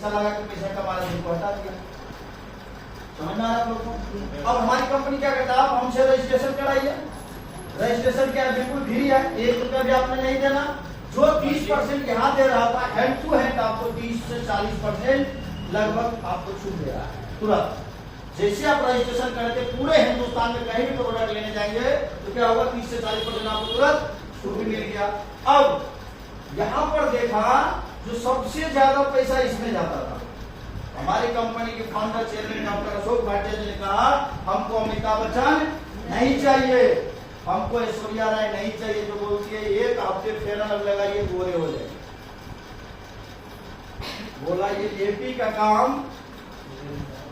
पैसा लगा के पैसा कमा रहे थे, हटा दिया। समझ में आ रहा है आप लोग को? अब हमारी कंपनी क्या कहता है, आप हमसे रजिस्ट्रेशन कराइए। रजिस्ट्रेशन क्या है, बिल्कुल फ्री है, 1 रुपया भी आपने नहीं देना। जो 30% यहाँ दे रहा था हैंड टू हैंड आपको 30 से 40% लगभग आपको छूट दे रहा है तुरंत। जैसे आप रजिस्ट्रेशन करके पूरे हिंदुस्तान में कहीं भी प्रोडक्ट लेने जाएंगे तो क्या होगा, 30 से 40% आपको तुरंत छूट भी मिल गया। अब यहाँ पर देखा जो सबसे ज्यादा पैसा इसमें जाता था, हमारी कंपनी के founder chairman doctor Ashok Bhatia ji ने कहा हमको अमिताभ बच्चन नहीं चाहिए, हमको ऐश्वर्या राय नहीं चाहिए जो बोलती है 1 हफ्ते फेयर एंड लवली लगाइए गोरे हो जाए। बोला ये एपी का काम,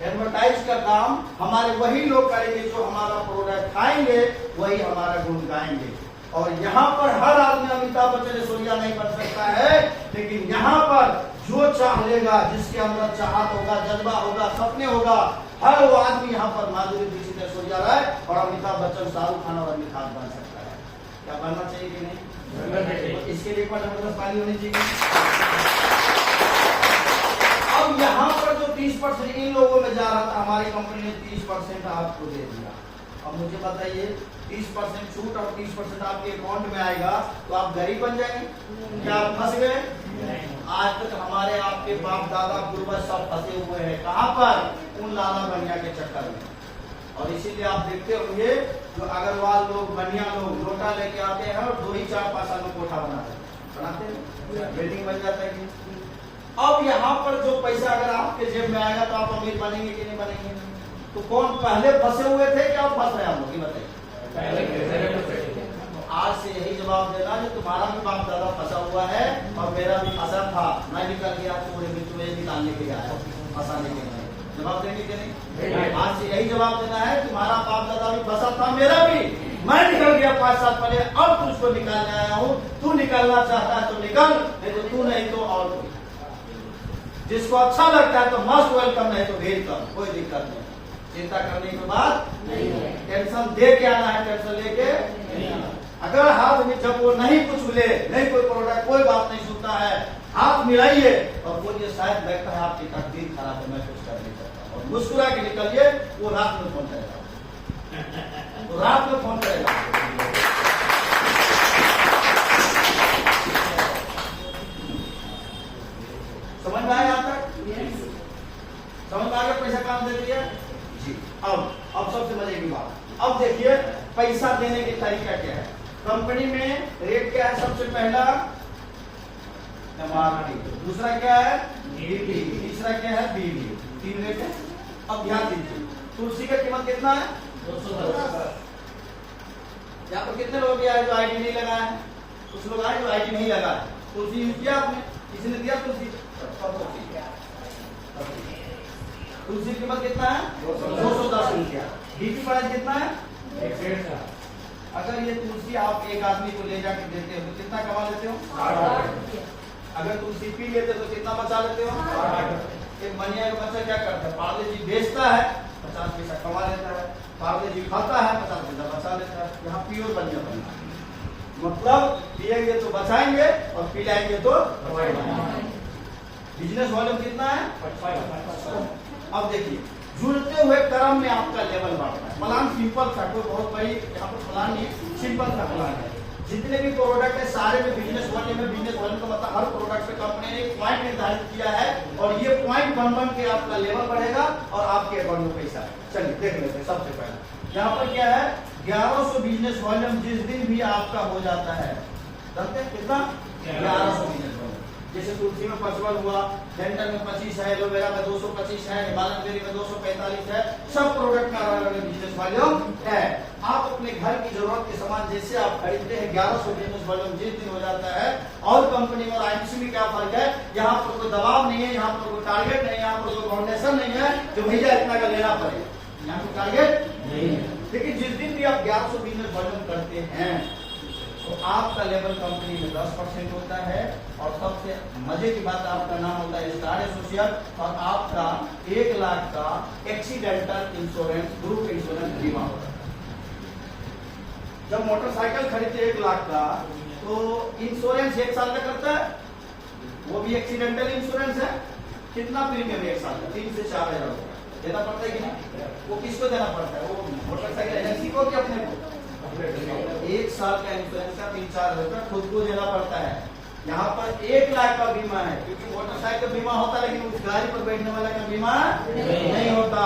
एडवर्टाइज का काम हमारे वही लोग करेंगे जो हमारा प्रोडक्ट खाएंगे, वही हमारा गुण गाएंगे। और यहाँ पर हर आदमी अमिताभ बच्चन ऐश्वर्या नहीं बन सकता है, लेकिन यहाँ पर जो चाह लेगा, जिसके अंदर चाहत होगा, जज्बा होगा, सपने होगा, हर वो आदमी यहाँ पर माधुरी दीक्षित, ऐश्वर्या राय और अमिताभ बच्चन, शाहरुख खान और अमित खान बन सकता है। क्या बनना चाहिए कि नहीं? इसके लिए ताली होनी चाहिए। अब यहाँ पर जो 30% इन लोगों में जा रहा था, हमारी कंपनी ने 30% आपको दे दिया। अब मुझे बताइए 30% छूट और 30% आपके अकाउंट में आएगा तो आप गरीब बन जाएंगे? क्या आप फंस गए? आज तक हमारे आपके बाप दादा पूर्वज सब फंसे हुए हैं, कहाँ पर? उन लाला बनिया के चक्कर में। और इसीलिए आप देखते होंगे जो अग्रवाल लोग, बनिया लोग लोटा लेके आते हैं और 2 ही 4-5 साल में कोठा बनाते हैं, बिल्डिंग बन जाता है। अब यहाँ पर जो पैसा अगर आपके जेब में आएगा तो आप अमीर बनेंगे कि नहीं बनेंगे? तो कौन पहले फंसे हुए थे क्या आप फंस रहे हैं? हम लोग बताइए। आज से यही जवाब देना जो तुम्हारा भी बाप दादा फंसा हुआ है और मेरा भी फंसा था, मैं निकल गया, पूरे विश्व में निकालने के लिए आया, फंसाने के लिए। जवाब देंगे कि नहीं? आज से यही जवाब देना है, तुम्हारा बाप दादा भी फंसा था, मेरा भी, मैं निकल गया 5 साल पहले, अब तुझको निकालने आया हूँ। तू निकलना चाहता है तो निकल, नहीं तो तू नहीं तो और कोई। जिसको अच्छा लगता है तो मस्ट वेलकम, नहीं तो वेलकम, कोई दिक्कत नहीं। चिंता करने की बात नहीं है, टेंशन दे के आना है, टेंशन लेके नहीं आना। अगर हाथ में जब वो नहीं कुछ मिले, नहीं कोई प्रोडक्ट, कोई बात नहीं सुनता है, हाथ मिलाइए और बोलिए शायद लगता है आपकी तकदीर खराब है, मैं कुछ कर नहीं सकता, और मुस्कुरा के निकलिए। वो रात में फोन करेगा, वो रात में फोन करेगा। समझ में आया यहाँ तक? समझ में आ गया पैसा काम देती है जी। अब सबसे मजे की बात, अब देखिए पैसा देने के तरीका क्या है। कंपनी में रेट क्या है? सबसे पहला एमआरपी, दूसरा क्या है बीपी, तीसरा क्या है बीबी, 3 रेट है। अब ध्यान दीजिए, तुलसी का कीमत कितना है? 210। यहाँ पर कितने लोग है जो आईडी नहीं लगाया है? कुछ लोग आए जो आईडी नहीं लगाया है। तुलसी यूज किया आपने? किसी ने दिया तुलसी? तुलसी की कीमत कितना है? 210 रुपया। बीपी प्राइस कितना है? 150। अगर ये तुलसी आप एक आदमी को ले जाके देते हो तो कितना कमा लेते हो? 8। अगर तुलसी पी लेते तो कितना बचा लेते हो? 8। एक बनिया का बच्चा क्या करता है? पार्ले जी बेचता है, 50 पैसा कमा लेता है। पार्ले जी खाता है, 50 पैसा बचा लेता है। यहाँ प्योर बनिया बनना है, मतलब पिएंगे तो बचाएंगे और पिलाएंगे तो बिजनेस वॉल्यूम कितना है? 55। अब देखिए जुड़ते हुए क्रम में आपका लेवल बढ़ता है। प्लान सिंपल था, कोई बहुत बड़ी यहाँ पर प्लान नहीं, सिंपल सा प्लान है। जितने भी प्रोडक्ट है सारे में बिजनेस वॉल्यूम में, बिजनेस वॉल्यूम का मतलब हर प्रोडक्ट पे कंपनी ने एक पॉइंट निर्धारित किया है और ये पॉइंट बन के आपका लेवल बढ़ेगा और आपके अकाउंट में पैसा है। चलिए देख लेते हैं। सबसे पहले यहाँ पर क्या है? 1100 बिजनेस वॉल्यूम जिस दिन भी आपका हो जाता है, जानते हैं कितना? 1100 बिजनेस वॉल्यूम। जैसे तुलसी में 55 हुआ, डेंटल में 25 है, एलोवेरा में 225 है, हिमालयन बेरी में 245 है, सब प्रोडक्ट का अलग बिजनेस वॉल्यूम है। आप अपने घर की जरूरत के सामान जैसे आप खरीदते हैं, 1100 बिजनेस वॉल्यूम जिस दिन हो जाता है। और कंपनी में और आईटीसी में क्या फर्क है? यहाँ पर कोई दबाव नहीं है, यहाँ पर कोई टारगेट नहीं है, यहाँ पर कोई फाउंडेशन नहीं है जो भैया इतना का लेना पड़े, यहाँ पर टारगेट नहीं है। लेकिन जिस दिन भी आप 1100 बिजनेस वॉल्यूम करते हैं तो आपका लेवल कंपनी में 10% होता है। और सबसे मजे की बात, आपका नाम होता है स्टार एसोसिएट और आपका 1 लाख का एक्सीडेंटल इंश्योरेंस, ग्रुप इंश्योरेंस बीमा होता है। जब मोटरसाइकिल खरीदते 1 लाख का तो इंश्योरेंस 1 साल का करता है, वो भी एक्सीडेंटल इंश्योरेंस है। कितना प्रीमियम है एक साल का? 3 से 4 हजार रुपया देना पड़ता है कि नहीं? वो किसको देना पड़ता है? वो मोटरसाइकिल एजेंसी को कि अपने को? एक साल का इंश्योरेंस का 3-4 हजार रुपया खुद को देना पड़ता है। यहाँ पर 1 लाख का बीमा है, क्योंकि मोटरसाइकिल बीमा होता है लेकिन उस गाड़ी पर बैठने वाला का बीमा नहीं होता।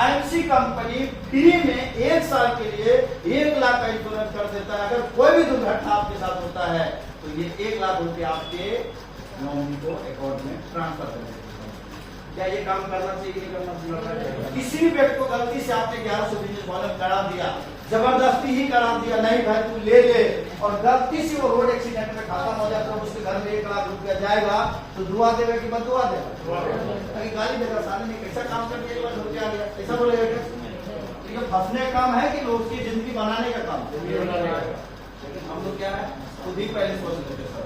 आईएमसी कंपनी फ्री में 1 साल के लिए 1 लाख का इंश्योरेंस कर देता है। अगर कोई भी दुर्घटना आपके साथ होता है तो ये 1 लाख रुपए आपके नॉमिनी को अकाउंट में ट्रांसफर कर देते हैं। क्या ये काम करना चाहिए कि नहीं करना चाहिए? किसी भी व्यक्ति को गलती से आपने 1100 बिजनेस वॉल्यूम करा दिया, जबरदस्ती ही करा दिया, नहीं भाई तू ले ले, और गलती से वो रोड एक्सीडेंट में खत्म हो जाता है, उसके घर में 1 लाख रुपया जाएगा तो दुआ देगा कि बदुआ देगा? गाली देगा, साले ने कैसा काम कर दिया, 1 लाख रुपया आ गया, ऐसा बोलेगा क्या? ये फंसने का काम है कि लोग की जिंदगी बनाने का काम? लेकिन हम लोग क्या है, खुद ही पहले सोच लेते सर।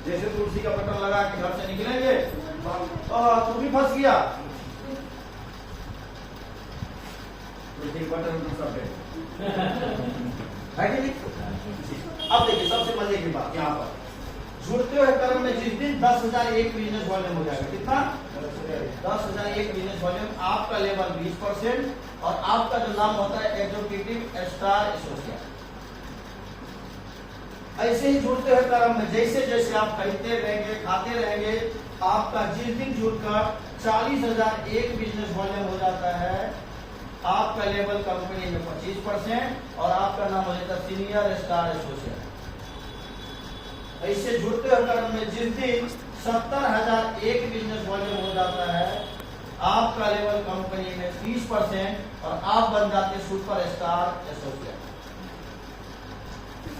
जैसे कुर्सी का बटन लगा के घर से निकलेंगे, तू भी फंस गया, बटन सब है कि नहीं? अब देखिए सबसे मजे की बात यहाँ पर, जुड़ते हुए कर्म में जिस दिन 10,001 बिजनेस वॉल्यूम हो जाएगा, कितना? 10,001 बिजनेस वॉल्यूम, आपका लेवल 20% और आपका जो नाम होता है एग्जीक्यूटिव स्टार एसोसिएट। ऐसे ही जुड़ते हुए कर्म में जैसे जैसे आप खरीदते रहेंगे, खाते रहेंगे, आपका जिस दिन जुड़कर 40,001 बिजनेस वॉल्यूम हो जाता है, आपका लेवल कंपनी में 25% और आपका नाम हो जाता है सीनियर स्टार एसोसिएट। ऐसे जुड़ते हुए कर्म में जिस दिन 70,001 बिजनेस वॉल्यूम हो जाता है, आपका लेवल कंपनी में 30% और आप बन जाते super star associate.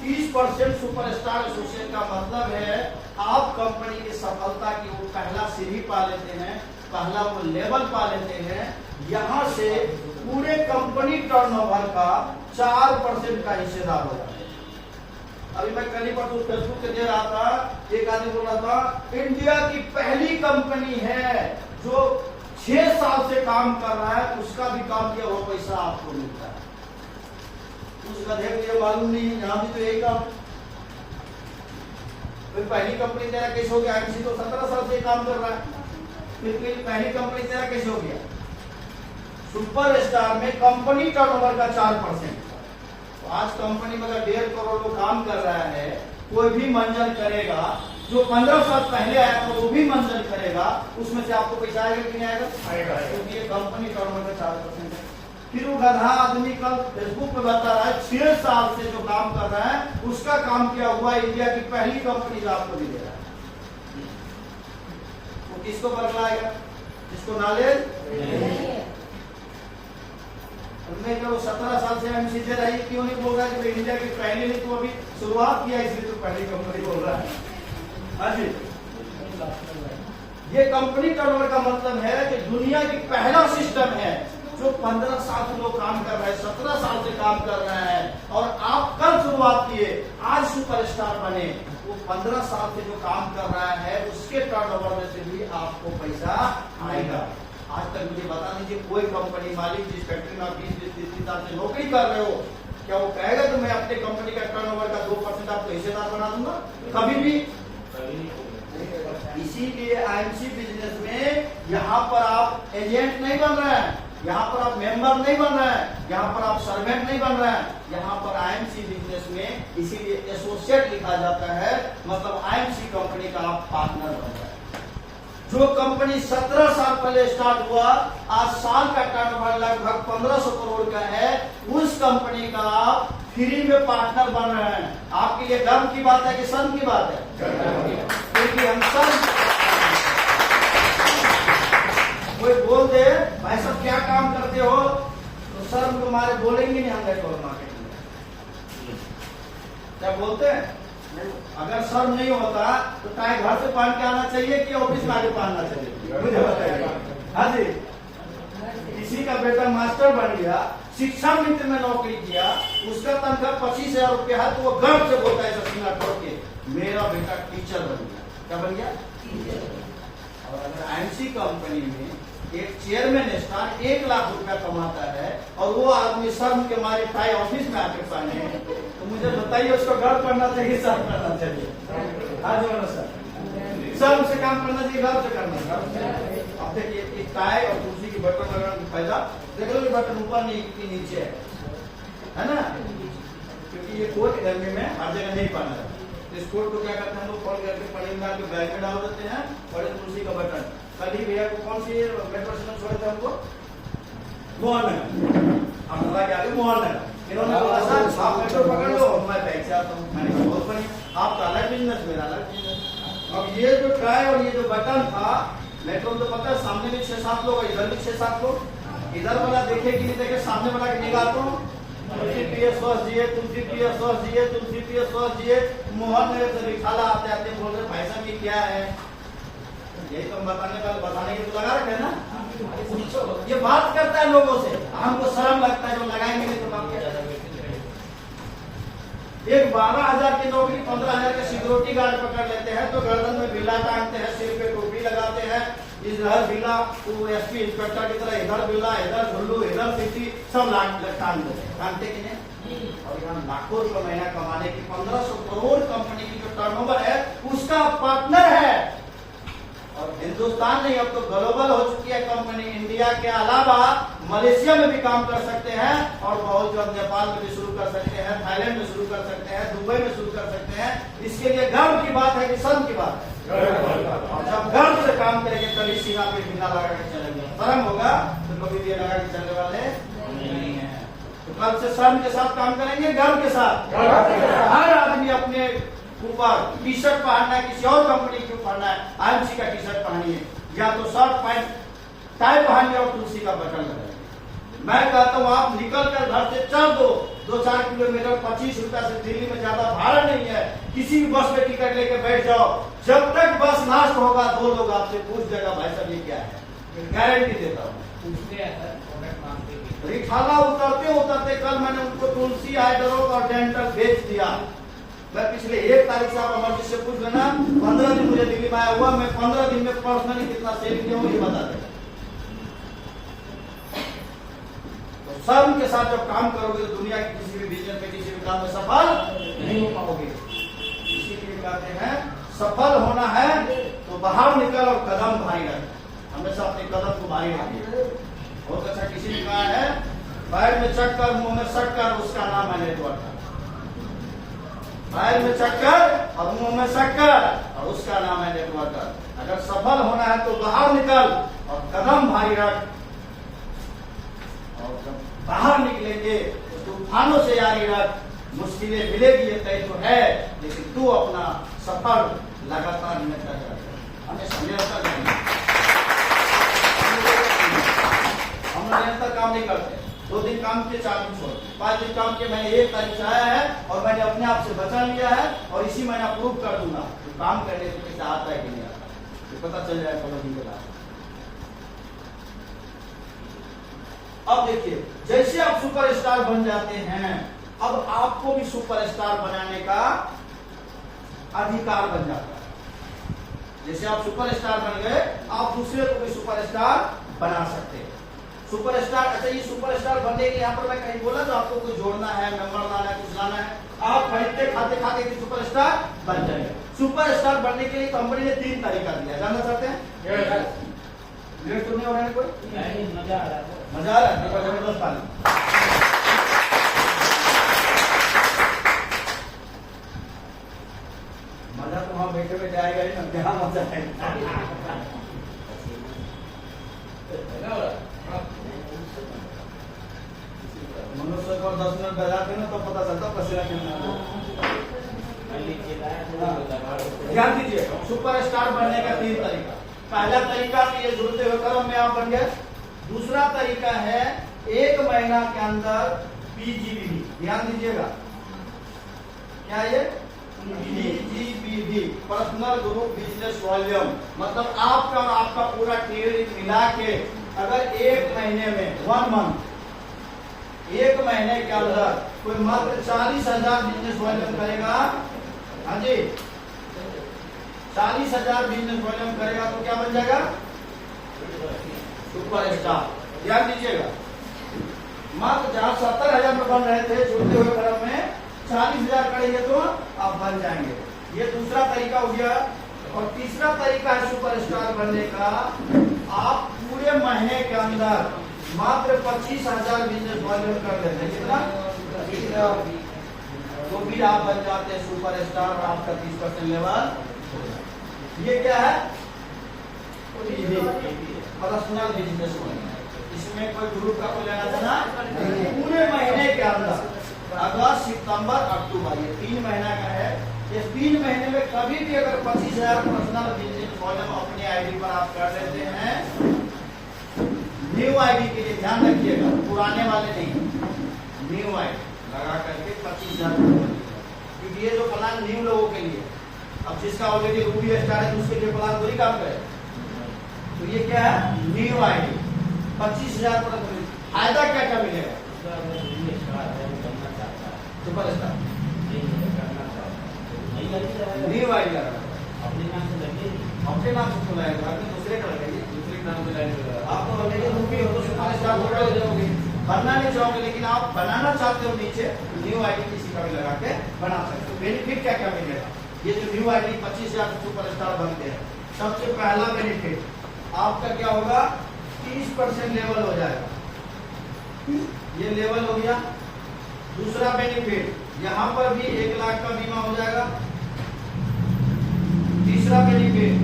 30% superstar associate का मतलब है आप कंपनी की सफलता की वो पहला सीढ़ी पा लेते हैं, पहला वो लेवल पा लेते हैं। यहाँ से पूरे कंपनी टर्नओवर का 4% का हिस्सेदार हो जाता है। अभी मैं कल ही परसों फेसबुक पे दे रहा था, एक आदमी बोल रहा था इंडिया की पहली कंपनी है जो 6 साल से काम कर रहा है, उसका भी काम किया हुआ पैसा आपको मिलता है। उस गधे को ये मालूम नहीं है, यहाँ भी तो यही काम। फिर पहली कंपनी तेरा कैसे हो गया? आईएमसी तो 17 साल से काम कर रहा है, फिर पहली कंपनी तेरा कैसे हो गया? सुपरस्टार में कंपनी टर्नओवर का 4%। तो आज कंपनी में अगर 1.5 करोड़ लोग काम कर रहा है, कोई भी मंजर करेगा, जो 15 साल पहले आया था वो भी मंजर करेगा, उसमें से आपको पैसा आएगा कि नहीं आएगा? क्योंकि ये कंपनी टर्नओवर का 4% है। फिर वो गधा आदमी कल फेसबुक पे बता रहा है 6 साल से जो काम कर रहा है उसका काम किया हुआ इंडिया की पहली कंपनी जो आपको भी दे रहा है, वो किसको बरगलाएगा? जिसको नॉलेज उनमें क्या वो 17 साल से हम सीधे रही, क्यों नहीं बोल रहा है कि इंडिया की पहली ने तो अभी शुरुआत किया इसलिए तो पहली कंपनी बोल रहा है। हाँ जी, ये कंपनी टर्नओवर का मतलब है कि दुनिया की पहला सिस्टम है जो 15 साल से लोग काम कर रहे हैं, 17 साल से काम कर रहे हैं, और आप कल शुरुआत किए, आज सुपरस्टार बने। वो 15 साल से जो काम कर रहा है उसके टर्नओवर में से भी आपको पैसा आएगा। आज तक मुझे बता दीजिए कोई कंपनी मालिक जिस फैक्ट्री में आप 20-30 साल से नौकरी कर रहे हो, क्या वो कहेगा तो मैं अपने कंपनी का टर्नओवर का 2% आपको हिस्सेदार बना दूंगा? कभी भी। इसीलिए आईएमसी बिजनेस में यहाँ पर आप एजेंट नहीं बन रहे हैं, यहाँ पर आप मेंबर नहीं बन रहे हैं, यहाँ पर आप सर्वेंट नहीं बन रहे हैं, यहाँ पर आईएमसी बिजनेस में इसीलिए एसोसिएट लिखा जाता है, मतलब आईएमसी कंपनी का आप पार्टनर बन रहे हैं। जो कंपनी 17 साल पहले स्टार्ट हुआ, आज साल का टर्नओवर लगभग 1500 करोड़ का है, उस कंपनी का आप फ्री में पार्टनर बन रहे हैं। आपके लिए गर्व की बात है कि शर्म की बात है? क्योंकि हम सब कोई बोल दे भाई सब क्या काम करते हो तो शर्म के मारे बोलेंगे नहीं हम नेटवर्क मार्केटिंग में। क्या बोलते हैं? अगर शर्म नहीं होता तो टाई घर से पहन के आना चाहिए कि ऑफिस में आगे पहनना चाहिए? मुझे बताइए। हाँ जी, किसी का बेटा मास्टर बन गया, शिक्षा मित्र में नौकरी किया, उसका तनख्वाह 25,000 रुपया है, तो वो गर्व से बोलता है सीना ठोक के मेरा बेटा टीचर बन गया। क्या बन गया? और अगर आईएमसी कंपनी में एक चेयरमैन स्टार 1 लाख रुपया कमाता है और वो आदमी शर्म के मारे टाई ऑफिस में आके पहने, तो मुझे बताइए उसको गर्व करना चाहिए, शर्म करना चाहिए? हाँ जी सर, सर्व से काम करना चाहिए, गर्व से करना चाहिए। अब देखिए एक टाई और कुर्सी की बटन लगाने का फायदा, देख लो ये बटन ऊपर नहीं नीचे है ना, क्योंकि ये कोट गर्मी में हर जगह नहीं पाना है। इस कोट को क्या करते हैं हम लोग, खोल करके पड़ी मार के बैग में डाल देते हैं, और एक कुर्सी का बटन। कल ही भैया को कौन सी मेट्रो स्टेशन छोड़े थे हमको, मोहन नगर, अमला के आगे मोहन नगर। इन्होंने बोला सर आप मेट्रो पकड़ लो, मैं बैग से आता हूँ। मैंने कहा बहुत बढ़िया, आपका अलग बिजनेस, मेरा अलग बिजनेस। अब ये जो ट्राई और ये जो बटन था, मेट्रो में तो पता है सामने भी 6-7 लोग, इधर भी 6-7 लोग, इधर वाला देखे कि नहीं देखे, सामने वाला की निगाह तो तुलसी पिए स्वस्थ जिए, तुलसी पिए स्वस्थ जिए, तुलसी पिए स्वस्थ जिए। मोहन नगर से रिखाला आते आते बोल रहे भाई साहब ये क्या है, यही तो हम बताने के तो लगा रखे ना। ये बात करता है लोगों से, हमको शर्म लगता है, जो लगाएंगे नहीं तो बात क्या करेंगे। एक 12,000 की नौकरी 15,000 के सिक्योरिटी गार्ड पकड़ लेते हैं, तो गर्दन में बिल्ला टांगते हैं, सिर पे टोपी लगाते हैं, इधर बिल्ला, वो एसपी इंस्पेक्टर की तरह इधर बिल्ला, इधर झुल्लू, इधर सीटी, सब टांगते कि नहीं। और यहाँ लाखों रुपए महीना कमाने की 1500 करोड़ कंपनी की जो टर्नओवर है उसका पार्टनर है। और हिंदुस्तान नहीं, अब तो ग्लोबल हो चुकी है कंपनी। इंडिया के अलावा मलेशिया में भी काम कर सकते हैं, और बहुत जल्द नेपाल में भी शुरू कर सकते हैं, थाईलैंड में शुरू कर सकते हैं, दुबई में शुरू कर सकते हैं। इसके लिए गर्व की बात है कि शर्म की बात है। और जब गर्व से काम करेंगे तभी सीना पे बिना लगा के चलेंगे। शर्म होगा तो कभी भी लगा के चलने वाले नहीं है। तो कल से शर्म के साथ काम करेंगे, गर्व के साथ। हर आदमी अपने ऊपर टी शर्ट पहनना है, किसी और कंपनी की पहनना है, आईएमसी का टी शर्ट पहनिए, या तो शर्ट पैंट टाई पहनिए और तुलसी का बटन लगाइए। मैं कहता हूँ आप निकल कर घर से चल दो, 2-4 किलोमीटर, 25 रुपया से दिल्ली में ज्यादा भाड़ा नहीं है, किसी भी बस में टिकट लेके बैठ जाओ। जब तक बस नाश होगा 2 लोग आपसे पूछ देगा भाई साहब ये क्या है, गारंटी देता हूँ। रिठाला उतरते उतरते कल मैंने उनको तुलसी हाइड्रोक और डेंटल बेच दिया। मैं पिछले 1 तारीख से आप अमर जी से पूछ लेना, 15 दिन मुझे दिल्ली में आया हुआ, मैं 15 दिन में पर्सनली कितना सेल किया हूँ ये बता देगा। तो शर्म के साथ जब काम करोगे तो दुनिया के किसी भी बिजनेस में, किसी भी काम में सफल नहीं हो पाओगे। इसीलिए कहते हैं सफल होना है तो बाहर निकल और कदम भारी रख, हमेशा अपने कदम को भारी रखिए। बहुत अच्छा किसी ने कहा है, पैर में चक्कर मुंह में शक्कर, उसका नाम है नेटवर्क। पैर में चक्कर और मुंह में शक्कर, और उसका नाम है नेटवर्कर। अगर सफल होना है तो बाहर निकल और कदम भारी रख, और जब बाहर निकलेंगे तो तूफानों से यारी रख। मुश्किलें मिलेगी ये तय तो है, लेकिन तू अपना सफर लगातार निरंतर कर, हमेशा निरंतर करेंगे। हम निरंतर काम नहीं करते, 2 दिन काम किए 4 दिन छोड़, 5 दिन काम किए, मैंने 1 तारीख से आया है और मैंने अपने आप से बचा लिया है, और इसी महीना प्रूव कर दूंगा तो काम करने से कैसे आता है कि नहीं आता, तो पता चल जाएगा 15 दिन के बाद। अब देखिए जैसे आप सुपरस्टार बन जाते हैं, अब आपको भी सुपरस्टार बनाने का अधिकार बन जाता है। जैसे आप सुपरस्टार बन गए, आप दूसरे को भी सुपरस्टार बना सकते हैं। सुपरस्टार, अच्छा ये सुपरस्टार बनने के यहाँ पर मैं कहीं बोला तो आपको कुछ जोड़ना है, मेंबर लाना है, कुछ लाना है, आप खरीदते खाते खाते की सुपरस्टार बन जाएंगे। सुपरस्टार बनने के लिए कंपनी ने 3 तरीका दिया, जानना चाहते हैं? लेट तो नहीं हो रहा है कोई? नहीं, मजा आ रहा है, मजा आ रहा है, जबरदस्त पानी। मजा तो वहां बैठे बैठे आएगा ही ना, क्या मजा आएगा। मनुष्य को 10 मिनट बजाते ना तो पता चलता पसीना कितना। ध्यान दीजिए, सुपरस्टार बनने का 3 तरीका। पहला तरीका तो ये जुड़ते हुए कर्म में आप बन गए। दूसरा तरीका है 1 महीना के अंदर PGBV, ध्यान दीजिएगा, क्या ये PGBV, personal group business volume, मतलब आपका और आपका पूरा टीम मिला के अगर 1 महीने में 1 मंथ, 1 महीने के अंदर कोई मात्र 40,000 बिजनेस वॉल्यूम करेगा, हाँ जी 40,000 बिजनेस वॉल्यूम करेगा तो क्या बन जाएगा? सुपरस्टार। ध्यान दीजिएगा, मात्र जहां 70,000 में बन रहे थे जुड़ते हुए क्रम में 40,000 करेंगे तो आप बन जाएंगे। ये दूसरा तरीका हो गया और तीसरा तरीका है सुपरस्टार बनने का, आप पूरे महीने के अंदर मात्र 25,000 बिजनेस वॉल्यूम कर लेते हैं। कितना? तो भी आप बन जाते हैं सुपरस्टार और आपका 30% लेवल। ये क्या है? Personal business volume. इसमें कोई ग्रुप का कोई लेना देना पूरे महीने के अंदर अगस्त सितंबर अक्टूबर, ये 3 महीना का है। ये 3 महीने में कभी भी अगर 25,000 पर्सनल बिजनेस वॉल्यूम अपने आईडी पर आप कर लेते हैं, न्यू आईडी के लिए ध्यान रखिएगा, पुराने वाले नहीं, न्यू आईडी लगा करके 25,000, क्योंकि ये जो प्लान न्यू लोगों के लिए, अब जिसका ऑलरेडी रूबी स्टार है उसके लिए प्लान थोड़ी काम करे। तो ये क्या है? न्यू आईडी 25,000 पर फायदा क्या क्या मिलेगा? सुपरस्टार न्यू आईडी अपने नाम से खुलाएगा, आपने दूसरे का लगाइए, दूसरे नाम से लगाइए। आप तो ऑलरेडी रूबी हो तो सुपरस्टार हो जाओगे, बनना नहीं चाहोगे, लेकिन आप बनाना चाहते हो नीचे, न्यू आईडी किसी का भी लगा के बना सकते हो। बेनिफिट क्या क्या मिलेगा? ये जो न्यू आईडी 25,000 सुपरस्टार बनते हैं, सबसे पहला बेनिफिट आपका क्या होगा? 30% लेवल हो जाएगा, ये लेवल हो गया। दूसरा बेनिफिट, यहाँ पर भी 1 लाख का बीमा हो जाएगा। तीसरा बेनिफिट,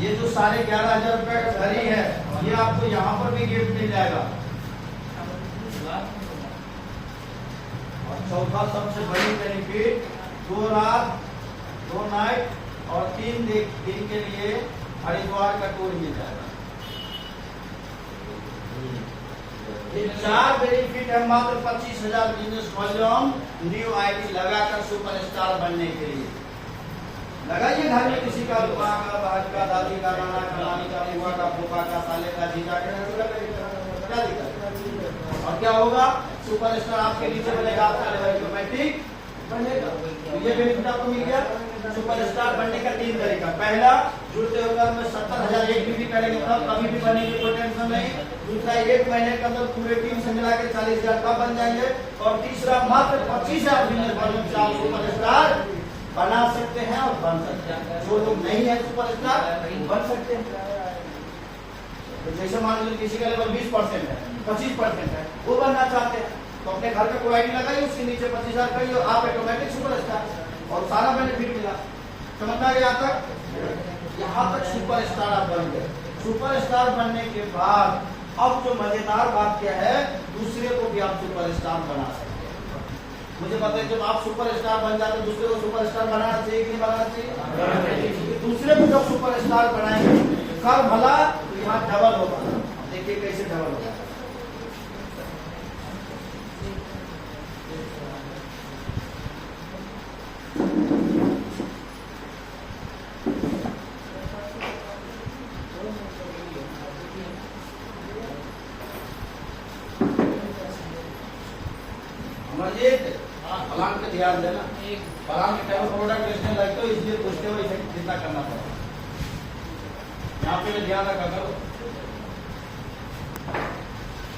ये जो 11,500 रुपए का घड़ी है, ये आपको यहाँ पर भी गिफ्ट मिल जाएगा। और चौथा सबसे बड़ी बेनिफिट, 2 रात 2 नाइट और 3 दिन के लिए हरिद्वार का टूर मिल जाएगा। ये 4 बेनिफिट है मात्र 25,000 बिजनेस वॉल्यूम न्यू आईडी लगाकर सुपरस्टार बनने के लिए। लगाइए घर में किसी का, बुआ का, बहन का, दादी का, नाना का, नानी का, बुआ का, फूफा का, साले का, जीजा का, और क्या होगा? सुपरस्टार आपके नीचे बनेगा, आपका लेवल ऑटोमेटिक बनेगा। तो ये बेनिफिट आपको मिल गया। सुपरस्टार बनने का 3 तरीका, पहला जुड़ते होकर में 70,000 एक भी करेंगे तब कभी भी बनेंगे, कोई टेंशन नहीं। दूसरा 1 महीने के अंदर पूरे टीम से मिला के 40,000 का बन जाएंगे। और तीसरा मात्र 25,000 बिजनेस वॉल्यूम से आप सुपरस्टार बना सकते हैं और बन सकते हैं। जो लोग नहीं है सुपरस्टार बन सकते हैं। तो जैसे मान लीजिए किसी का लेवल 20% है, 25% है, वो बनना चाहते हैं तो अपने घर का कोई आईडी लगाइए, उसके नीचे 25,000 करिए, आप ऑटोमेटिक सुपरस्टार और सारा बेनिफिट मिला। समझ में आ गया तक? यहाँ तक सुपरस्टार आप बन गए। सुपरस्टार बनने के बाद अब जो मजेदार बात क्या है, दूसरे को भी आप सुपरस्टार बना सकते हैं। मुझे पता है जब आप सुपरस्टार बन जाते हैं, दूसरे को सुपरस्टार बनाना चाहिए कि नहीं बनाना चाहिए? दूसरे को जब सुपरस्टार बनाएंगे कर भला तो यहाँ डबल होगा। देखिए कैसे डबल होगा। प्लान पे ध्यान देना, प्लान के टाइम प्रोडक्ट बेचने लगते हो इसलिए पूछते हो इसे कितना करना पड़ेगा, यहाँ पे ध्यान रखा करो।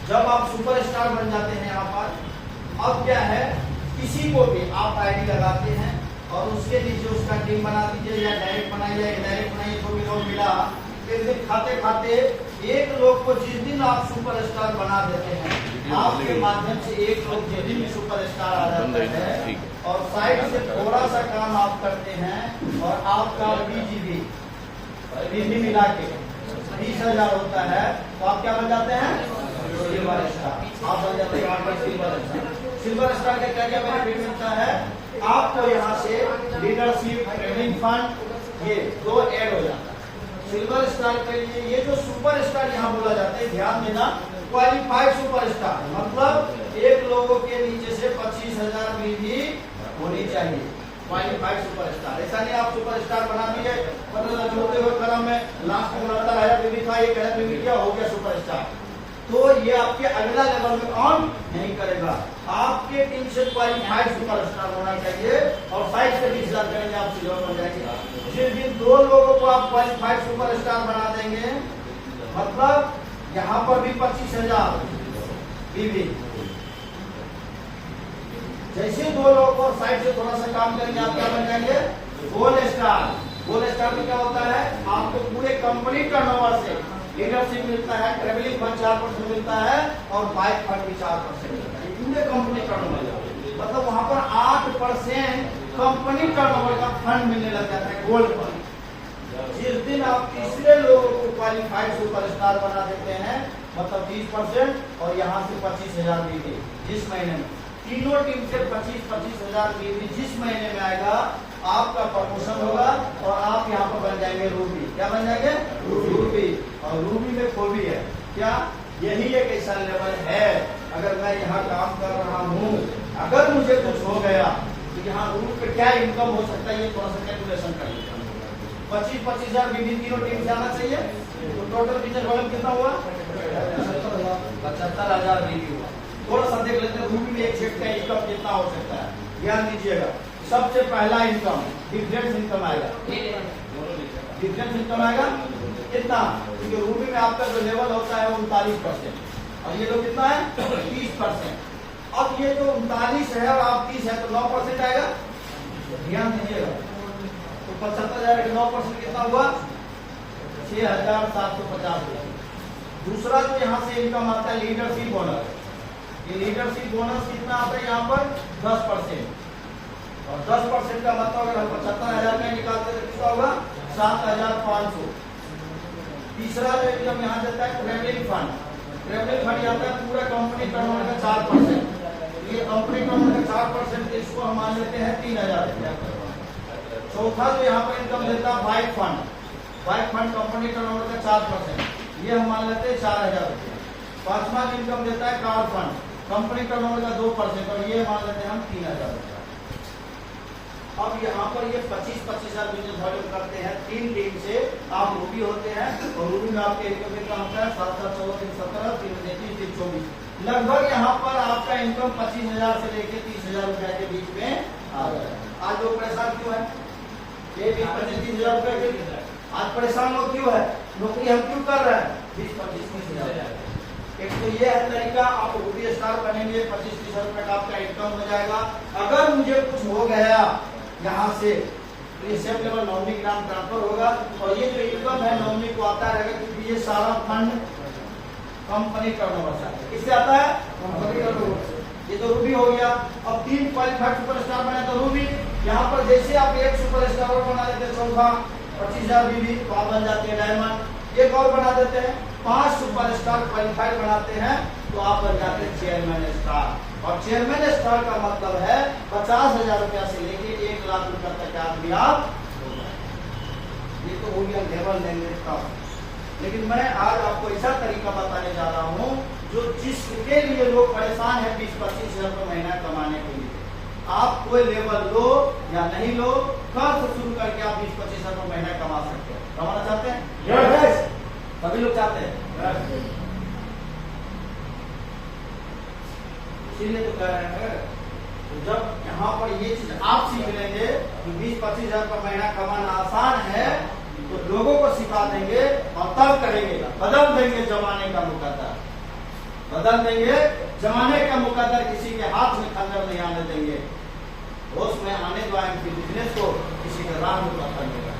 जब आप सुपरस्टार बन जाते हैं यहाँ पर, अब क्या है, किसी को भी आप आईडी लगाते हैं और उसके नीचे उसका टीम बना दीजिए, या डायरेक्ट बनाइए, इनडायरेक्ट बनाइए, जो भी लोग मिला एक दिन खाते खाते एक लोग को जिस दिन आप सुपरस्टार बना देते हैं, आपके माध्यम से एक लोग जिस दिन सुपरस्टार आ जाते हैं और साइड से थोड़ा सा काम आप करते हैं और आपका बीजीबी मिला के 20,000 होता है, तो आप क्या बन जाते हैं? Silver star. आप बन जाते हैं यहाँ पर सिल्वर स्टार। सिल्वर स्टार का क्या क्या बेनिफिट मिलता है आपको? यहाँ से लीडरशिप, ट्रेनिंग फंड, ये 2 ऐड हो जाता है। सिल्वर स्टार के लिए ये जो सुपर स्टार यहाँ बोला जाता है, ध्यान देना, क्वालिफाइड सुपर स्टार, मतलब एक लोगों के नीचे से 25,000 बीवी होनी चाहिए। क्वालिफाइड सुपर स्टार, ऐसा नहीं आप सुपर स्टार बना दिए, मतलब छोटे हुए क्रम में लास्ट में 69,000 बीवी था, 1,000 बीवी क्या हो गया सुपर स्टार, तो ये आपके अगला लेवल में ऑन नहीं करेगा। आपके टीम से क्वालिफाइड सुपरस्टार होना चाहिए और साइड से 20,000 करेंगे, आप सिल्वर हो जाएंगे। जिस दिन 2 लोगों को आप क्वालिफाइड सुपरस्टार बना देंगे, मतलब यहाँ पर भी 25,000 बीवी, जैसे 2 लोगों को साइड से थोड़ा सा काम करेंगे, आप क्या बन जाएंगे? Gold star. गोल्ड स्टार में क्या होता है, आपको पूरे कंपनी टर्नओवर से लीडरशिप मिलता है, ट्रेवलिंग फंड 4% मिलता है और बाइक फंड भी 4% मिलता है, पूरे कंपनी टर्नओवर। मतलब वहां पर 8% कंपनी टर्नओवर का फंड मिलने लग जाता है गोल्ड पर। जिस दिन आप तीसरे लोगों को क्वालिफाइड सुपरस्टार बना देते हैं, मतलब 20% और यहाँ से 25,000 भी जिस महीने में तीनों टीम से 25,000 भी जिस महीने में आएगा, आपका प्रमोशन होगा और आप यहाँ पर बन जाएंगे रूबी। क्या बन जाएंगे? रूबी। और रूबी में खोबी है क्या, यही एक ऐसा लेवल है, अगर मैं यहाँ काम कर रहा हूँ, अगर मुझे कुछ हो गया तो यहाँ रूबी पे क्या इनकम हो सकता है, ये थोड़ा सा कैलकुलेशन कर लीजिए। 25,000 भी तीनों टीम से आना चाहिए, तो टोटल बिजनेस वॉल्यूम कितना हुआ? 75,000 भी हुआ। थोड़ा सा देख लेते हैं रूबी में एक सेट का इनकम कितना हो सकता है, ध्यान दीजिएगा। सबसे पहला इनकम डिफरेंस इनकम आएगा, डिफरेंस इनकम आएगा कितना, क्योंकि रूबी में आपका जो लेवल होता है वो 39% और ये लोग कितना है 30%। अब ये जो 39 है और आप 30 है तो 9% आएगा, ध्यान दीजिएगा। तो 75,000 के 9% कितना हुआ? 6,750। दूसरा जो यहाँ से इनकम आता है लीडरशिप बोनस, ये लीडरशिप बोनस कितना आता है यहाँ पर 10%, और 10% का मतलब अगर हम 75,000 का निकालते तो कितना होगा 7,500। तीसरा जो इनकम यहाँ देता है ट्रेवलिंग फंड, ट्रेवलिंग फंड आता है पूरा कंपनी टर्नओवर का 4%, ये कंपनी टर्नओवर का 4%, इसको हम मान लेते हैं 3,000 रुपया। चौथा जो यहाँ पर इनकम देता है bike fund, bike fund company turnover का 4%, ये हम मान लेते हैं 4,000 रुपया। पांचवा इनकम देता है कार फंड, कंपनी टर्नओवर का 2% और ये मान लेते हैं हम 3,000 रुपया। अब यहाँ पर ये 25,000 बिजनेस वॉल्यूम करते हैं, 3 टीम से आप रूबी होते हैं और रूबी में आपके इनकम कितना होता है 7,714 17 333 324, लगभग यहाँ पर आपका इनकम 25,000 से लेके 30,000 रुपए के बीच में आ गया। आज लोग परेशान क्यों है? ये 20-25,000 रुपए के आज परेशान लोग क्यों है? नौकरी हम क्यों कर रहे हैं? 20-25,000। एक तो ये है तरीका, आप रूबी स्टार बनेंगे, 25-30 रुपए का आपका इनकम हो जाएगा। अगर मुझे कुछ हो गया यहाँ से तो ये सेम लेवल नॉमिनी ग्राम ट्रांसफर होगा और ये जो इनकम है नॉमिनी को आता रहेगा, क्योंकि ये सारा फंड कंपनी टर्नओवर से किससे आता है? Company turnover. ये तो रूबी हो गया। अब 3 क्वालिफाइड सुपरस्टार बने तो रूबी, यहाँ पर जैसे आप एक सुपरस्टार और बना देते चौथा 25,000 बीबी तो आप बन जाते हैं डायमंड, एक और बना देते हैं 5 सुपरस्टार क्वालिफाइड बनाते हैं तो आप बन जाते हैं चेयरमैन स्टार। और चेयरमैन स्टार का मतलब है 50,000 रुपया से लेके 1 लाख रुपया तक का आदमी आप। ये तो हो गया लेवल लेंगे का। लेकिन मैं आज आपको ऐसा तरीका बताने जा रहा हूँ जो जिसके लिए लोग परेशान है 20-25,000 रुपये महीना कमाने के लिए। आप कोई लेवल लो या नहीं लो, कल से शुरू करके आप 20-25,000 रुपये महीना कमा सकते हैं। कमाना चाहते हैं? yes. सभी लोग चाहते हैं yes. इसीलिए तो कह रहे हैं तो जब यहाँ पर ये चीज आप सीख लेंगे कि 20-25,000 रुपये महीना कमाना आसान है तो लोगों को सिखा देंगे और तब करेंगे, बदल देंगे जमाने का मुकद्दर, बदल देंगे जमाने का मुकद्दर। किसी के हाथ में खंजर नहीं आने देंगे, होश में आने दो बिजनेस को, किसी के राह में पकड़ लेगा।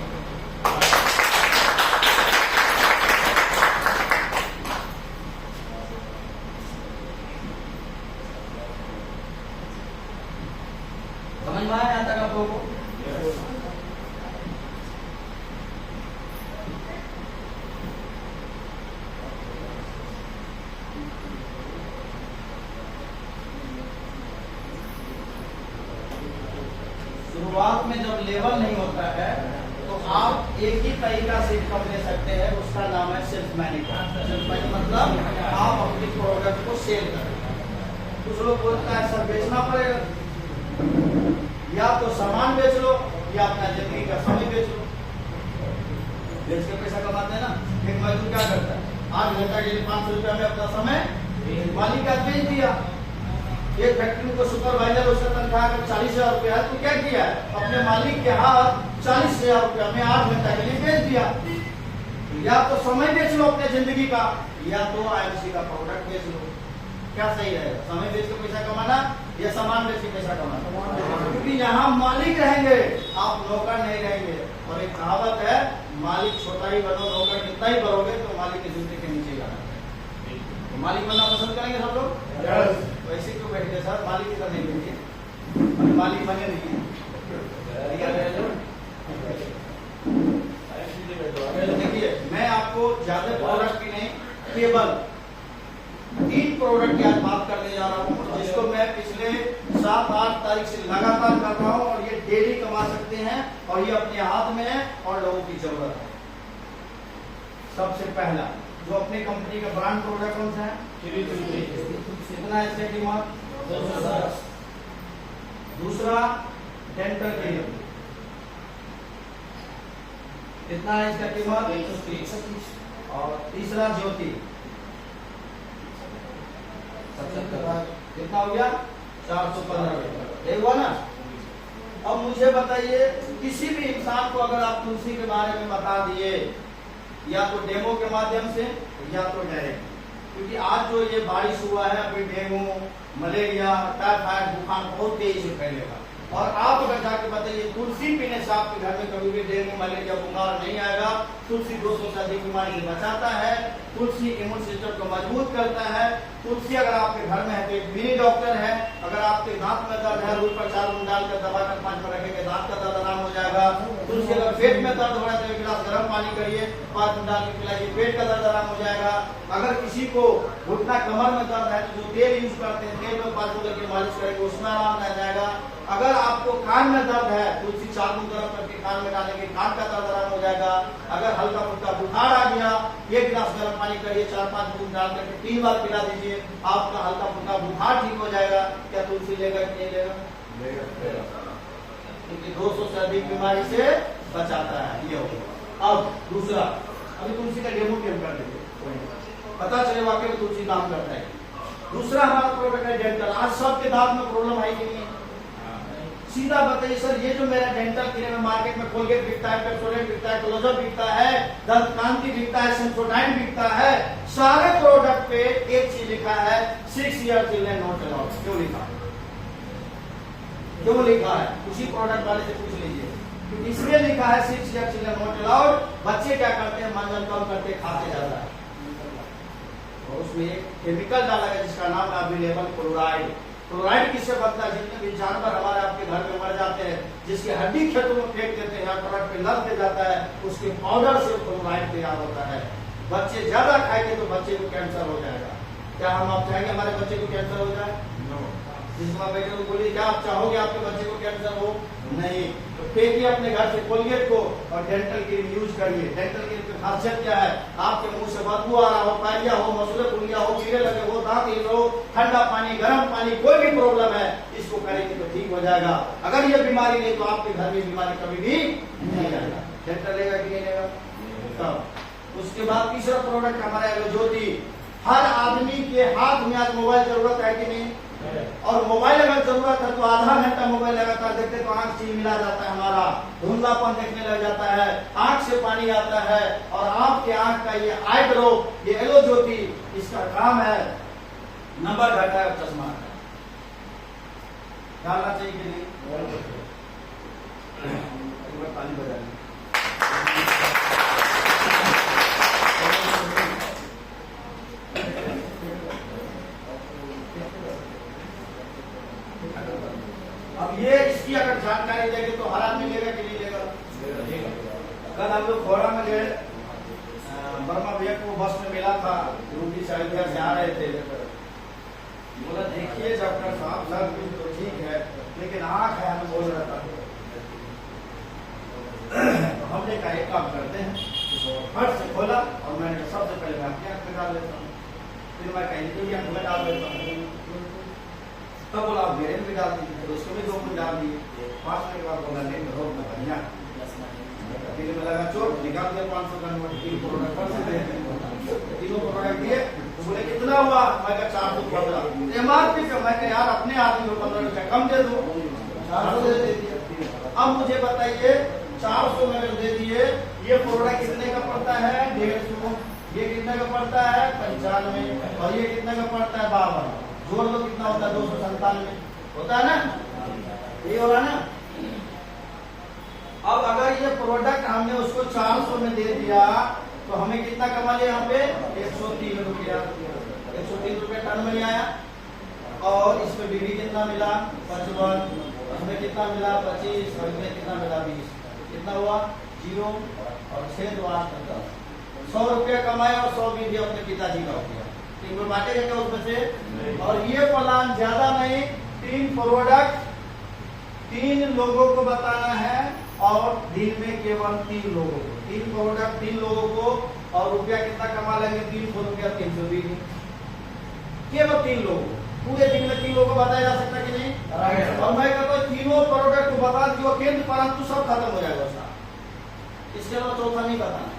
समझ में आया तक आप लोगों को? शुरुआत में जब लेवल नहीं होता है तो आप एक ही तरीका से इनकम ले सकते हैं, उसका नाम है सेल्फ मैनेजमेंट। सेल्फ मैनेजमेंट मतलब आप अपने प्रोडक्ट को सेल करें। कुछ लोग बोलता है सर बेचना पड़ेगा, या तो सामान बेच लो या अपना जिंदगी का समय बेच लो। बेच के पैसा कमाते हैं ना। एक मजदूर क्या करता है, 8 घंटा के लिए 500 रुपया में अपना समय मालिक का बेच दिया। एक फैक्ट्री को सुपरवाइजर उसका तनख्वाह 40,000 रुपया है, तो क्या किया है, अपने मालिक के हाथ 40,000 रुपया में 8 घंटा के लिए बेच दिया। या तो समय बेच लो अपने जिंदगी का, या तो IMC का प्रोडक्ट बेच लो। क्या सही है? समय बेच के पैसा कमाना या सामान बेच के पैसा कमाना, क्योंकि यहाँ मालिक रहेंगे, आप नौकर नहीं रहेंगे। और एक कहावत है, मालिक छोटा ही बनो, नौकर कितना ही बनोगे तो मालिक के जूते के नीचे जाना। तो मालिक बनना पसंद करेंगे सब लोग? वैसे क्यों बैठ गए सर, मालिक की तरह नहीं बैठिए, मालिक बने नहीं। देखिए मैं आपको ज्यादा प्रोडक्ट की नहीं, केवल 3 प्रोडक्ट की आज बात करने जा रहा हूँ, जिसको मैं पिछले 7-8 तारीख से लगातार कर रहा हूँ, और ये डेली कमा सकते हैं, और ये अपने हाथ में है और लोगों की जरूरत है। सबसे पहला जो अपनी कंपनी का ब्रांड प्रोडक्ट कौन सा है? कितना है इसका कीमत? दूसरा डेंटल क्लिनिक, कितना है इसका कीमत? 130। और तीसरा ज्योति, कितना हो गया? 415। एक हुआ ना। अब मुझे बताइए, किसी भी इंसान को अगर आप तुलसी के बारे में बता दिए, या तो डेमो के माध्यम से या तो डायरेक्ट, क्योंकि आज जो ये बारिश हुआ है, अभी डेंगू, मलेरिया, टाइफाइड, बुखार बहुत तेजी से फैलेगा। और आप अगर जाके बताइए तुलसी पीने से आपके घर में कभी भी डेंगू, मलेरिया, बुखार नहीं आएगा। तुलसी 200 से अधिक बीमारी से बचाता है, तुलसी इम्यून सिस्टम को मजबूत करता है। तुलसी अगर आपके घर में है तो एक मिनी डॉक्टर है। अगर आपके दांत में दर्द है, रूट पर 4 गुण डालकर दबाकर 5 मिनट रखेंगे, दांत का दर्द आराम हो जाएगा। तुलसी अगर पेट में दर्द हो रहा है तो 1 गिलास गर्म पानी करिए, 5 मिनट डाल के पिलाइए, पेट का दर्द आराम हो जाएगा। अगर किसी को घुटना कमर में दर्द है तो जो तेल यूज करते हैं, तेल में 5 मिनट की मालिश करेंगे, उसमें आराम रह जाएगा। अगर आपको कान में दर्द है, तुलसी 4 गुण गर्म करके कान में डालेंगे, कान का दर्द आराम हो जाएगा। अगर हल्का फुल्का बुखार आ गया, 1 गिलास गर्म पानी करिए, 4-5 बूंद डाल करके 3 बार पिला दीजिए, आपका हल्का फुल्का बुखार ठीक हो जाएगा। क्या तुलसी लेगा कि नहीं लेगा? क्योंकि 200 से अधिक बीमारी से बचाता है। ये हो। अब दूसरा, अभी तुलसी का डेमो भी हम कर देंगे, पता चले वाकई में तुलसी काम करता है। दूसरा हमारा प्रोडक्ट है डेंटल। आज सबके दांत में प्रॉब्लम आई कि नहीं? सीधा बताइए सर, ये जो मेरा डेंटल क्लिनिक में मार्केट में कोलगेट बिकता है, पेप्सोडेंट बिकता है, क्लोजर बिकता है, दंत कांति बिकता है, सेंसोडाइन बिकता है, सारे प्रोडक्ट पे एक चीज लिखा है, 6 ईयर चिल्ड्रन नॉट अलाउड। क्यों लिखा है? क्यों लिखा है? उसी प्रोडक्ट वाले से पूछ लीजिए, क्योंकि इसमें लिखा है 6 ईयर चिल्ड्रन नॉट अलाउड। बच्चे क्या करते हैं? मंजन कम करते, खाते ज्यादा है, और उसमें एक केमिकल डाला है जिसका नाम है अवेलेबल क्लोराइड। क्लोराइड किससे बनता है? जितने भी जानवर हमारे आपके घर में मर जाते हैं, जिसकी हड्डी खेतों में फेंक देते हैं, ट्रक पे लग के जाता है, उसके पाउडर से क्लोराइड तैयार होता है। बच्चे ज्यादा खाएंगे तो बच्चे को कैंसर हो जाएगा। क्या हम आप चाहेंगे हमारे बच्चे को कैंसर हो जाए? जिस माँ बेटे को बोलिए क्या आप चाहोगे आपके बच्चे को कैंसर हो? नहीं। तो फेंकिए अपने घर से कोलगेट को और डेंटल क्रीम यूज करिए। डेंटल क्रीम की खासियत क्या है? आपके मुंह से बदबू आ रहा हो, पाइया हो, मसूड़े पुलिया हो, कीड़े लगे हो, दांत हिल हो, ठंडा पानी, गर्म पानी, कोई भी प्रॉब्लम है, इसको करेंगे तो ठीक हो जाएगा। अगर ये बीमारी नहीं तो आपके घर में बीमारी कभी भी नहीं आएगा। डेंटल लेगा कि नहीं लेगा? तब उसके बाद तीसरा प्रोडक्ट हमारा है ज्योति। हर आदमी के हाथ में आज मोबाइल जरूरत है कि नहीं? और मोबाइल अगर जरूरत है तो आधा घंटा मोबाइल लगातार देखते तो आंख चिलमिला जाता है, हमारा धुंधलापन देखने लग जाता है, आंख से पानी आता है। और आपके आंख का ये आई ड्रॉप, ये एलो ज्योति, इसका काम है नंबर घटा है, चश्मा डालना चाहिए कि नहीं? पानी बजा अब ये इसकी अगर जानकारी देंगे तो हर आदमी लेगा कि नहीं लेगा? कल हम लोग खोड़ा में गए, वर्मा भैया को बस में मिला था, रूटी से अयोध्या से आ रहे थे। बोला देखिए डॉक्टर साहब सब कुछ तो ठीक है लेकिन आँख है, हम बोल रहा था। तो हमने कहा एक काम करते हैं, फट से खोला और मैंने कहा सबसे पहले मैं अपनी आँख में डाल लेता हूँ, फिर मैं कहीं भी आँख में डाल देता हूँ। तब बोला आप मेरे में भी डाल दीजिए, फिर उसको भी 2 मिनट डाल दिए। 5 मिनट के बाद बोला नहीं रोक में बढ़िया, दिल में लगा चोट, निकाल दिया 500 का नोट, 3 प्रोडक्ट कर सकते हैं, 3 प्रोडक्ट दिए। तो बोले कितना हुआ? मैं कहा 415। एमआरपी का मैं यार अपने आदमी को 15 रुपया कम दे दो, 400 दे दिया। अब मुझे बताइए 400 में दे दिए, ये प्रोडक्ट कितने का पड़ता है? 150। ये कितने का पड़ता है? 95। और ये कितने का पड़ता है? 52। जोड़ लो कितना होता है? 297। होता है ना, ये हो रहा ना। अब अगर ये प्रोडक्ट हमने उसको 400 में दे दिया तो हमें कितना कमा लिया यहाँ पे 103 रुपया, 103 रुपया टन में आया। और इसमें बीडी कितना मिला 55, हमें कितना मिला 25, और इसमें कितना मिला 20, कितना हुआ 0 और 6 2 8 10, 100 रुपया कमाए और 100 बीडी अपने पिताजी का हो गया। इनको बांटेगा क्या उसमें से? और ये प्लान ज्यादा नहीं, 3 प्रोडक्ट 3 लोगों को बताना है और दिन में केवल 3 लोगों को, 3 प्रोडक्ट 3 लोगों को, और रुपया कितना कमा लेंगे 300 रुपया 320, केवल 3 लोगों, पूरे दिन में 3 लोगों को बताया जा सकता कि नहीं? और मैं कहता हूँ तीनों प्रोडक्ट को बता दियो केंद्र, परंतु सब खत्म हो जाएगा उसका, इसके अलावा चौथा नहीं बताना।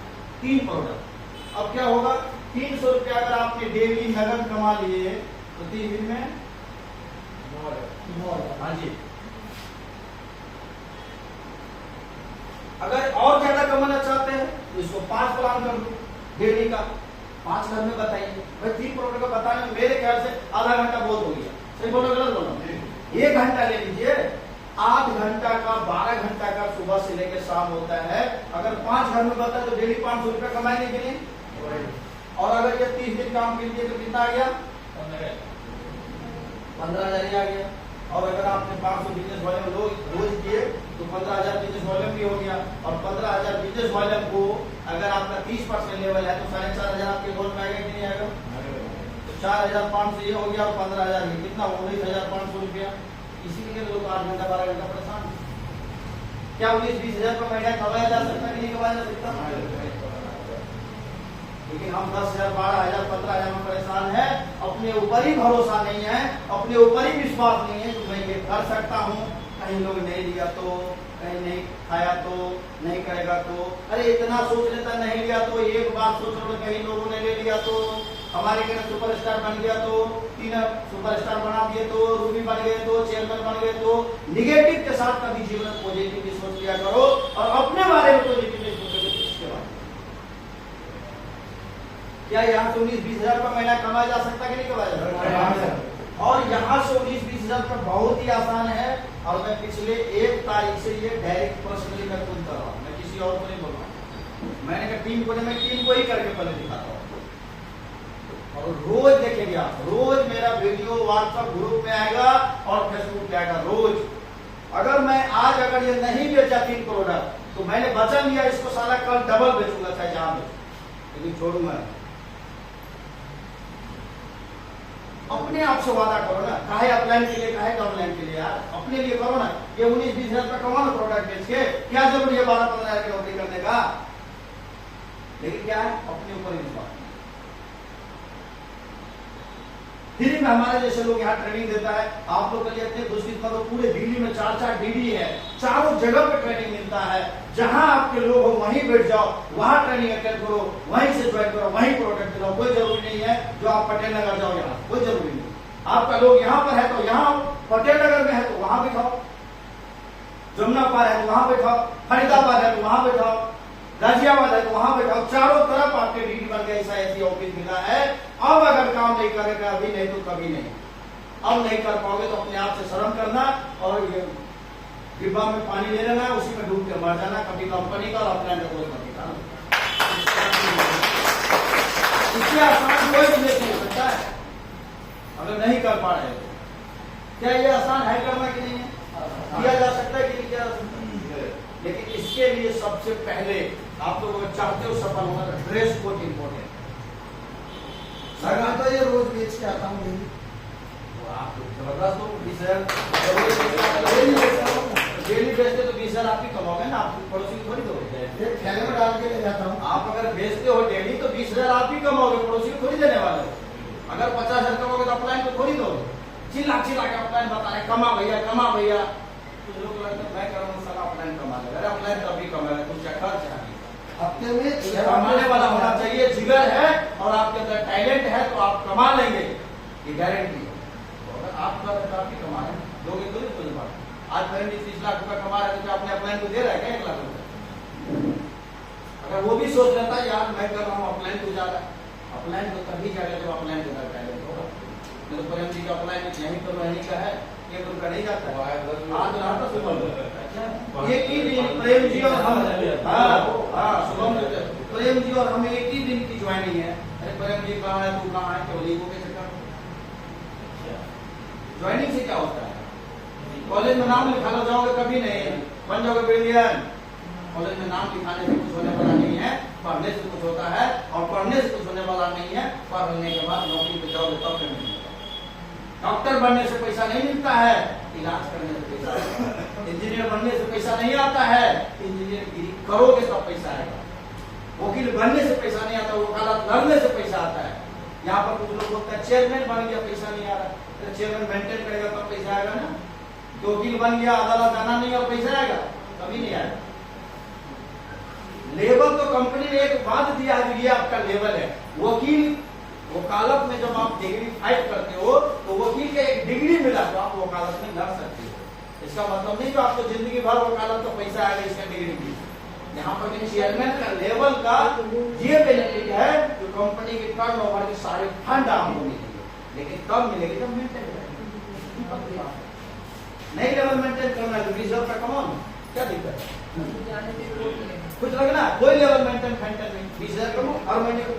3 प्रोडक्ट। अब क्या होगा 300 रुपया अगर आपने डेली नगद कमा लिए तो 3 दिन में 9। हाँ जी। अगर और ज्यादा कमाना चाहते हैं तो इसको 5 प्लान कर दो डेली का, 5 घर में बताइए। भाई 3 प्रोडक्ट का बताने में मेरे ख्याल से आधा घंटा बहुत हो गया, सही बोलो गलत बोलो? 1 घंटा ले लीजिए, 8 घंटा का 12 घंटा का सुबह से लेकर शाम होता है। अगर 5 घर में बताए तो डेली 500 रुपया कमाएंगे कि नहीं? और अगर ये 30 दिन काम कीजिए तो कितना आ गया 15,000 ही आ गया। और अगर आपने 500 बिजनेस वॉल्यूम रोज किए तो 15,000 बिजनेस वॉल्यूम भी हो गया। और 15,000 बिजनेस वॉल्यूम को अगर आपका 30% लेवल है तो 4,500 आपके गोल में आएगा कि नहीं आएगा? तो 4,500 ये हो गया और 15,000 ये कितना 19,500 रुपया। इसीलिए लोग 8 घंटा 12 घंटा परेशान। क्या 19-20 हजार का महीना कमाया जा सकता कि नहीं कमाया जा सकता? लेकिन हम 10,000 12,000 15,000 में परेशान है, अपने ऊपर ही भरोसा नहीं है, अपने ऊपर ही विश्वास नहीं है कि मैं ये कर सकता हूँ। कहीं लोग नहीं लिया तो, कहीं नहीं खाया तो, नहीं करेगा तो, अरे इतना सोच लेता नहीं लिया तो, एक बात सोच लो कहीं लोगों ने ले लिया तो, हमारे घर सुपरस्टार बन गया तो, 3 सुपरस्टार बना दिए तो, रूबी बन गए तो, चेयरमैन बन गए तो। निगेटिव के साथ कभी जीवन में पॉजिटिव सोच लिया करो और अपने बारे में पॉजिटिव सोचोगे तो इसके बारे में क्या यहाँ से 19-20 हजार का महीना कमाया जा सकता कि नहीं कमाया जा सकता? और यहाँ से 19-20 हजार का बहुत ही आसान है। और मैं पिछले 1 तारीख से ये डायरेक्ट पर्सनली मैं खुद कर रहा हूँ, मैं किसी और को नहीं बोल रहा हूँ। मैंने कहा टीम को, मैं टीम को ही करके पहले दिखाता हूँ। और रोज देखेंगे आप, रोज मेरा वीडियो व्हाट्सएप ग्रुप में आएगा और फेसबुक पे आएगा रोज। अगर मैं आज अगर ये नहीं बेचा 3 प्रोडक्ट तो मैंने वचन लिया इसको साला कल डबल बेचूंगा, चाहे जहां बेचूं, लेकिन छोड़ूंगा। अपने आप से वादा करो ना, काहे अपलाइन के लिए, काहे डाउनलाइन के लिए यार, अपने लिए करो ना। ये 19-20 हजार का कमाओ ना प्रोडक्ट बेच के, क्या जरूरी है 12-15 हजार की नौकरी करने का? लेकिन क्या है अपने ऊपर विश्वास। दिल्ली में हमारे जैसे लोग यहाँ ट्रेनिंग देता है, आप लोग के लिए इतने खुशकिस्मत हो, पूरे दिल्ली में 4-4 डीडी है, चारों जगह पे ट्रेनिंग मिलता है। जहां आपके लोग हो वहीं बैठ जाओ, वहां ट्रेनिंग अटेंड करो, वहीं से ज्वाइन करो, वहीं प्रोडक्ट दिलाओ। कोई जरूरी नहीं है जो आप पटेल नगर जाओ, यहाँ कोई जरूरी नहीं। आपका लोग यहाँ पर है तो यहाँ, पटेल नगर में है तो वहां बैठाओ, जमुना पार है तो वहां बैठाओ, फरीदाबाद है तो वहां बैठाओ, गाजियाबाद है तो वहां बैठाओ। चारों तरफ आपके डीडी बन गया, ऐसा ऐसी ऑफिस मिला है। अब अगर काम नहीं करेगा अभी, नहीं तो कभी नहीं। अब नहीं कर पाओगे तो अपने आप से शर्म करना और ये डिब्बा में पानी ले लेना, उसी में डूब के मर जाना। कभी कंपनी का और अपना कोई मत निकालना। इससे आसान कोई बिजनेस नहीं हो सकता है अगर नहीं कर पा रहे तो। क्या ये आसान है करना कि नहीं है? किया जा सकता है कि नहीं किया जा सकता? लेकिन इसके लिए सबसे पहले आप लोग अगर चाहते हो सफल होना तो ड्रेस कोड इंपॉर्टेंट। मैं तो ये रोज बेच के आता हूँ जबरदस्त हो। 20,000 डेली बेचते तो 20,000 आप ही कमाओगे ना, आप पड़ोसी को थोड़ी दोगे। एक थैले में डाल के ले जाता हूँ। आप अगर बेचते हो डेली तो 20,000 आप ही कमाओगे, पड़ोसी को थोड़ी देने वाले हो। अगर 50,000 कमाओगे तो अपलाइन को थोड़ी दोगे। चिल्ला चिल्ला के अपलाइन बता रहे कमा भैया कमा भैया, तो लोग लगता है मैं करूँ साला अपलाइन कमा लेगा। अरे अपलाइन तभी कमाएगा कुछ खर्च है। हफ्ते में कमाने वाला होना चाहिए, जिगर है और आपके अंदर टैलेंट है तो आप कमा लेंगे, ये गारंटी है। तो अगर आप ही कमा रहे लोगे तो नहीं बात। आज मैंने 30 लाख रुपया कमा रहे तो अपने अपलाइन को दे रहा है क्या 1 लाख रुपया? अगर वो भी सोच लेता यार मैं कर रहा हूँ अपलाइन को ज्यादा, अपलाइन तो तभी जाएगा जब अपलाइन के अंदर टैलेंट होगा। मेरे प्रेम जी का अपलाइन यहीं तो रहने का है, ₹1 नहीं जाता है। आज रहा था सुबह एक ही दिन प्रेम जी और हम, शुभम प्रेम जी और हम एक ही दिन की ज्वाइनिंग है। अरे प्रेम जी कहाँ है, तू कहाँ है, केवल ईगो के चक्कर में। ज्वाइनिंग से क्या होता है? कॉलेज में नाम लिखा लो, जाओगे कभी नहीं, बन जाओगे ब्रिलियंट। कॉलेज में नाम लिखाने से कुछ होने वाला नहीं है, पढ़ने से कुछ होता है, और पढ़ने से कुछ होने वाला नहीं है, पढ़ने के बाद नौकरी पे जाओगे तब पेमेंट मिलेगा। डॉक्टर बनने से पैसा नहीं मिलता है, इलाज करने से पैसा आता है। इंजीनियर बनने से पैसा नहीं आता है, इंजीनियर करोगे तब पैसा आएगा। वकील बनने से पैसा नहीं आता, वकालत लड़ने से पैसा आता है। यहाँ पर कुछ लोग बोलते हैं चेयरमैन बन गया पैसा नहीं आ रहा, तो चेयरमैन मेंटेन करेगा तब पैसा आएगा ना। तो वकील बन गया, अदालत जाना नहीं और पैसा आएगा, कभी नहीं आएगा। लेवल तो कंपनी ने एक बात दिया है, ये आपका लेवल है। वकील वकालत में जब आप डिग्री फाइट करते हो तो वकील का एक डिग्री मिला तो आप वकालत में लड़ सकते हो। इसका मतलब नहीं कि आपको जिंदगी भर वकालत का पैसा आएगा इसका डिग्री की। यहाँ पर चेयरमैन का लेवल का ये बेनिफिट है जो कंपनी के टर्नओवर के सारे फंड आपको मिलेंगे, लेकिन कब मिलेगी जब मेंटेन करेंगे। नहीं लेवल मेंटेन करना है तो 20,000 का कमाओ, क्या दिक्कत है? कुछ लगना कोई लेवल मेंटेन नहीं, 20,000 कमाओ हर महीने को,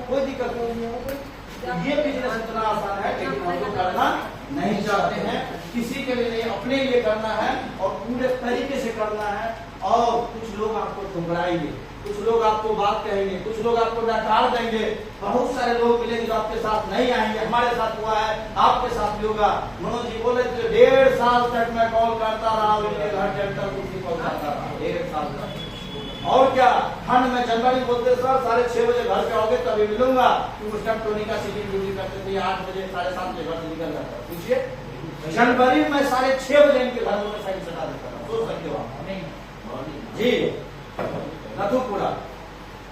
कोई दिक्कत नहीं। ये बिजनेस इतना आसान है, लेकिन हम लोग करना नहीं चाहते हैं, किसी के लिए नहीं, अपने लिए करना है और पूरे तरीके से करना है। और कुछ लोग आपको ठुकराएंगे, कुछ लोग आपको बात कहेंगे, कुछ लोग आपको नकार देंगे, बहुत सारे लोग मिलेंगे जो आपके साथ नहीं आएंगे। हमारे साथ हुआ है, आपके साथ भी होगा। मनोज जी बोले थे 1.5 साल तक मैं कॉल करता रहा, उनके घर ट्रैक्टर कुर्सी कॉल करता रहा 1.5 साल तक। और क्या ठंड में जनवरी बोलते सर 6:30 बजे घर पे आओगे तभी मिलूंगा, क्योंकि उस टाइम टोनी का सीटिंग ड्यूटी करते थे, 8 बजे 7:30 बजे घर से निकल जाता। पूछिए जनवरी में 6:30 बजे इनके घर मोटरसाइकिल चला देता था, सोच सकते हो आप जी, नथुपुरा।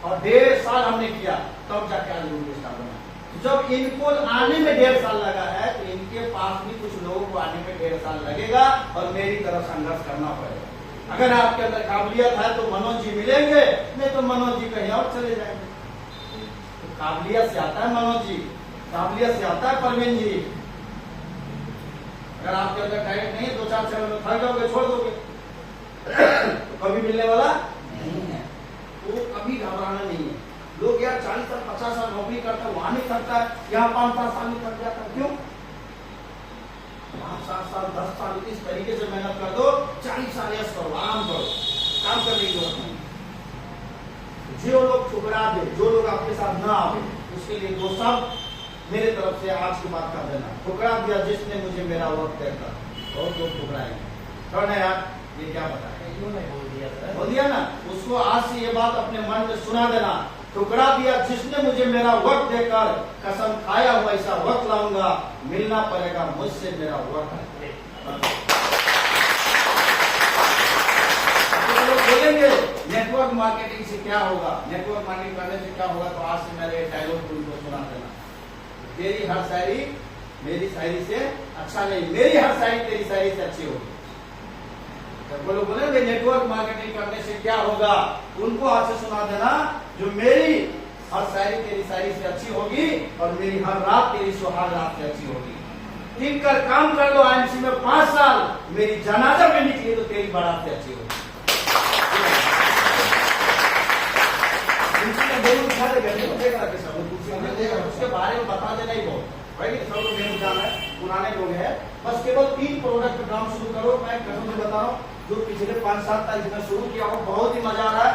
और 1.5 साल हमने किया, तब जाके आज रूम स्टाफ बना। जब इनको आने में 1.5 साल लगा है तो इनके पास भी कुछ लोगों को आने में 1.5 साल लगेगा और मेरी तरफ संघर्ष करना पड़ेगा। अगर आपके अंदर काबिलियत है तो मनोज जी मिलेंगे, नहीं तो मनोज जी कहीं और चले जाएंगे। तो काबिलियत से आता है मनोज जी, काबिलियत से आता है परवीन जी। अगर आपके अंदर टैलेंट नहीं है, 2-4 साल में थक जाओगे, छोड़ दोगे, तो कभी मिलने वाला नहीं है। तो कभी घबराना नहीं है। लोग यार 40 साल 50 साल नौकरी करता है, वहां नहीं करता है, यहाँ 5-7 साल में कर जाता है, क्यों? 5-7 साल 10 साल इस तरीके से मेहनत कर दो, 40 साल यश करो, आराम करो, काम करने की जरूरत नहीं। जो लोग ठुकरा दे, जो लोग आपके साथ ना आवे, उसके लिए वो सब मेरे तरफ से आज की बात कर देना। ठुकरा दिया जिसने मुझे मेरा वक्त देकर, और लोग ठुकराएंगे। कौन है यार? ये क्या बताया? बोल दिया ना, उसको आज से ये बात अपने मन में सुना देना। ठुकरा दिया जिसने मुझे मेरा वक्त देकर, कसम खाया हुआ ऐसा वक्त लाऊंगा, मिलना पड़ेगा मुझसे मेरा वक्त। तो लोग बोलेंगे नेटवर्क मार्केटिंग से क्या होगा, नेटवर्क मार्केटिंग करने से क्या होगा, तो आज से मेरे डायलॉग उनको सुना देना। तेरी हर शायरी मेरी शायरी से अच्छा नहीं, मेरी हर शायरी तेरी शायरी से अच्छी होगी। वो लोग बोलेंगे नेटवर्क मार्केटिंग करने से क्या होगा, उनको आज से सुना देना, जो मेरी हर शायरी तेरी शायरी से अच्छी होगी और मेरी हर रात तेरी सुहाग रात से अच्छी होगी। ठीक कर काम कर लो, आईएमसी में 5 साल, मेरी जनाजा में निकली तो तेरी बारात से अच्छी होगी। उसके बारे में बता देना ही बहुत भाई, सब लोग नहीं जाना है, पुराने लोग हैं, बस केवल 3 प्रोडक्ट पे काम शुरू करो। मैं कसम से बता रहा हूँ, जो पिछले 5-7 तारीख में शुरू किया हो, बहुत ही मजा आ रहा है।